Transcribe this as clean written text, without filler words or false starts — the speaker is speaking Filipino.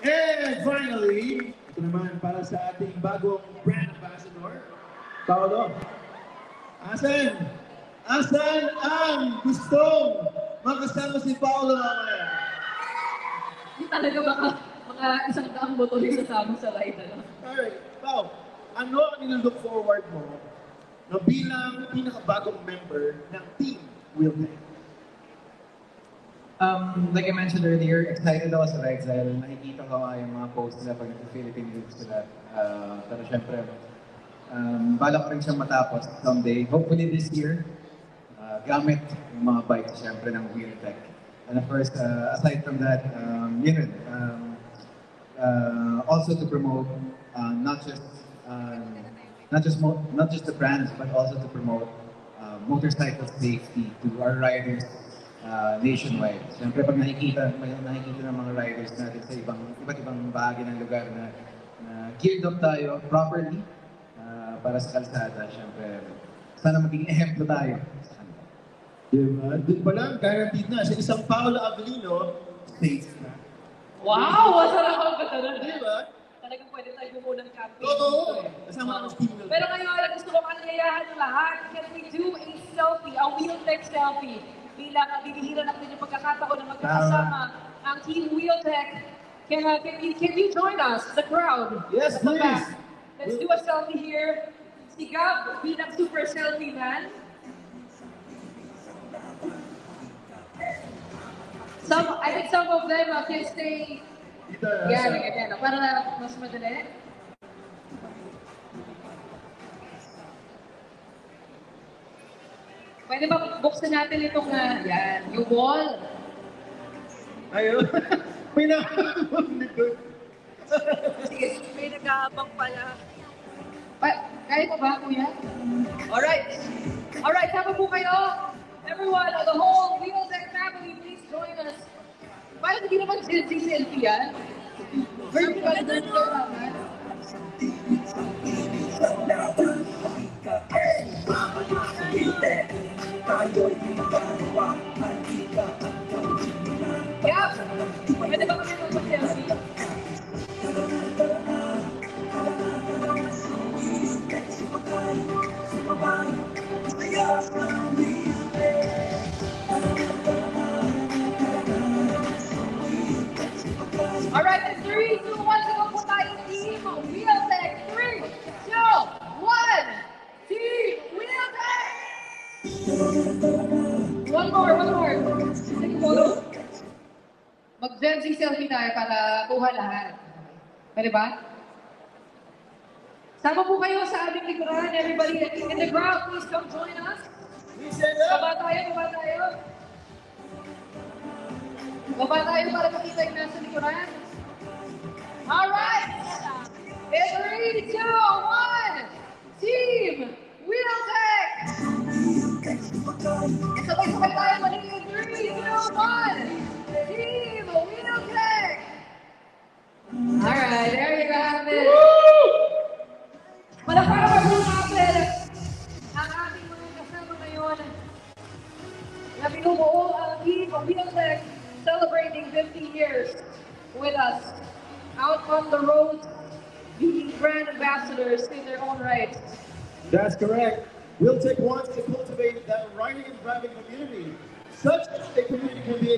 And finally, ito naman para sa ating bagong brand ambassador, Paolo. Asan? Asan ang gustong makasama si Paolo mamaya? Hindi talaga mga isang daang boto yung sasama sa ride. Alright, Pao, ano ang nilook forward mo na bilang pinakabagong member ng Team Wheeltech? Like I mentioned earlier, excited ako sa rides dahil nakikita ko nga yung mga posts nila pag nag-Philippine Youth sila. Pero syempre, balak ko rin siyang matapos someday. Hopefully this year, gamit yung mga bikes syempre ng Wheeltech. And of course, aside from that, yun rin. Also to promote not just the brands, but also to promote motorcycle safety to our riders nationwide. Siyempre pag nakikita ng mga riders natin sa iba't ibang bahagi ng lugar na geared up tayo properly para sa kalsada, siyempre sana maging ehemplo tayo sa kanila. Diba? Doon pa lang, guaranteed na. Sa isang Paolo Avellino, safe na. Wow! Masarap ang katanan. Diba? Talagang pwede tayo bumuo ng campaign. Oo! Kasama ang Team Wheeltech. Pero ngayon, gusto ko kanyayahan ng lahat. Can we do a selfie, a Wheeltech selfie? Bilang bibihira natin yung pagkakataon na magkakasama ang Team Wheeltech. Can you join us, the crowd? Yes, please. Let's do a selfie here. Si Gab, bilang super selfie man. I think some of them can stay. Yan, para mas madali. Pwede ba buksan natin itong, yan, yung wall? Ayun. May nakakamang nito. Sige, may nag-aabang pala. Kaya mo ba, kuya? Alright. Alright, sama po kayo. Everyone, the whole Wheeltech family, please join us. Parang hindi naman selfie yan. Virtual naman. Yeah, pwede ba kami mag-selfie? Alright, in 3, 2, 1, sige po tayo, Team Wheeltech. 3, 2, 1, Team Wheeltech! One more. Sige po. Mag-Gen Z selfie tayo para kuha lahat. Pwede ba? Sama po kayo sa aming likuran. Everybody in the crowd, please come join us. Baba tayo. Baba tayo para makita yung nasa likuran. Alright! In 3, 2, 1, Team Wheeltech! Sabay-sabay tayo mali. In 3, 2, 1, Team Wheeltech! Alright, there you have it. Palakpakan po natin ang ating mga kasama ngayon na binubuo ang Team Wheeltech celebrating 50 years with us out on the road being brand ambassadors in their own right. That's correct. Wheeltech wants to cultivate that riding and driving community. Such a community can be